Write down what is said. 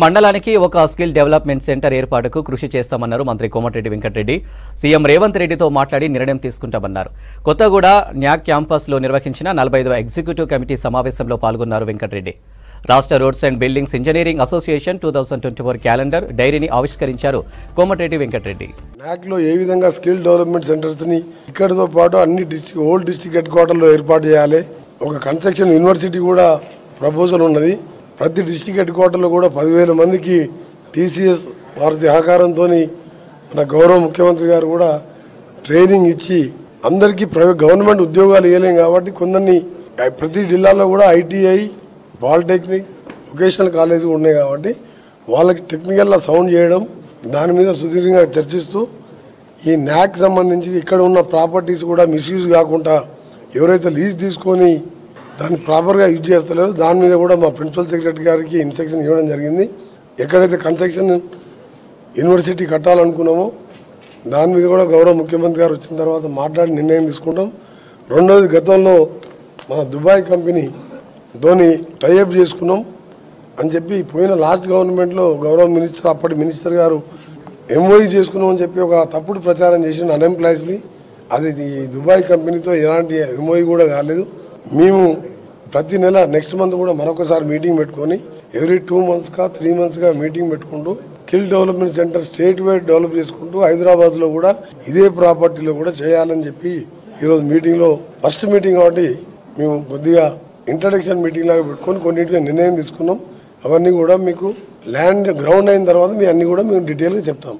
మండలానికి ఒక skill development centre ఏర్పాటుకు కృషి చేస్తామన్నారు మంత్రి కోమటిరెడ్డి వెంకటరెడ్డి. సీఎం రేవంత్ రెడ్డితో మాట్లాడి నిర్ణయం తీసుకుంటామన్నారు. కొత్తగూడ న్యాక్ క్యాంపస్లో నిర్వహించిన 45వ ఎగ్జిక్యూటివ్ కమిటీ సమావేశంలో పాల్గొన్నారు వెంకటరెడ్డి. రాష్ట్ర roads and buildings engineering association 2024 calendar డైరీని ఆవిష్కరించారు కోమటిరెడ్డి వెంకటరెడ్డి. న్యాక్లో ఏ విధంగా స్కిల్ డెవలప్మెంట్ సెంటర్స్ని ఇక్కడితో పాటు అన్ని ఓల్డ్ డిస్ట్రిక్ట్ హెడ్ క్వార్టర్లో ఏర్పాటు చేయాలి. ఒక కన్స్ట్రక్షన్ యూనివర్సిటీ కూడా ప్రపోజల్ ఉన్నది. ప్రతి డిస్ట్రిక్ట్ హెడ్ క్వార్టర్లో కూడా 10,000 మందికి టీసీఎస్ వారి సహకారంతో మన గౌరవ ముఖ్యమంత్రి గారు కూడా ట్రైనింగ్ ఇచ్చి అందరికీ గవర్నమెంట్ ఉద్యోగాలు ఇవ్వలేం కాబట్టి కొందరిని ప్రతి జిల్లాలో కూడా ఐటీఐ, పాలిటెక్నిక్, వొకేషనల్ కాలేజీ ఉన్నాయి కాబట్టి వాళ్ళకి టెక్నికల్గా సౌండ్ చేయడం, దాని మీద సుదీర్ఘంగా చర్చిస్తూ ఈ న్యాక్ సంబంధించి ఇక్కడ ఉన్న ప్రాపర్టీస్ కూడా మిస్యూజ్ కాకుండా ఎవరైతే లీజ్ తీసుకొని దాన్ని ప్రాపర్గా యూజ్ చేస్తలేరో దాని మీద కూడా మా ప్రిన్సిపల్ సెక్రటరీ గారికి ఇన్స్ట్రక్షన్ ఇవ్వడం జరిగింది. ఎక్కడైతే కన్స్ట్రక్షన్ యూనివర్సిటీ కట్టాలనుకున్నామో దాని మీద కూడా గౌరవ ముఖ్యమంత్రి గారు వచ్చిన తర్వాత మాట్లాడి నిర్ణయం తీసుకుంటాం. రెండోది, గతంలో మన దుబాయ్ కంపెనీతోని టైఅప్ చేసుకున్నాం అని చెప్పి పోయిన లాస్ట్ గవర్నమెంట్లో గౌరవ మినిస్టర్, అప్పటి మినిస్టర్ గారు ఎంఓఈ చేసుకున్నాం అని చెప్పి ఒక తప్పుడు ప్రచారం చేసిన అన్ఎంప్లాయీస్ని. అది దుబాయ్ కంపెనీతో ఎలాంటి ఎంఓఈ కూడా కాలేదు. మేము ప్రతి నెల నెక్స్ట్ మంత్ కూడా మరొకసారి మీటింగ్ పెట్టుకొని ఎవ్రీ 2 monthsగా 3 monthsగా మీటింగ్ పెట్టుకుంటూ skill development centre state wide develop చేసుకుంటూ హైదరాబాద్లో కూడా ఇదే ప్రాపర్టీలో కూడా చేయాలని చెప్పి ఈరోజు మీటింగ్లో ఫస్ట్ మీటింగ్ కాబట్టి మేము కొద్దిగా ఇంట్రడక్షన్ మీటింగ్ లాగా పెట్టుకొని కొన్నింటిగా నిర్ణయం తీసుకున్నాం. అవన్నీ కూడా మీకు ల్యాండ్ గ్రౌండ్ అయిన తర్వాత మీ అన్ని కూడా మేము డీటెయిల్గా చెప్తాం.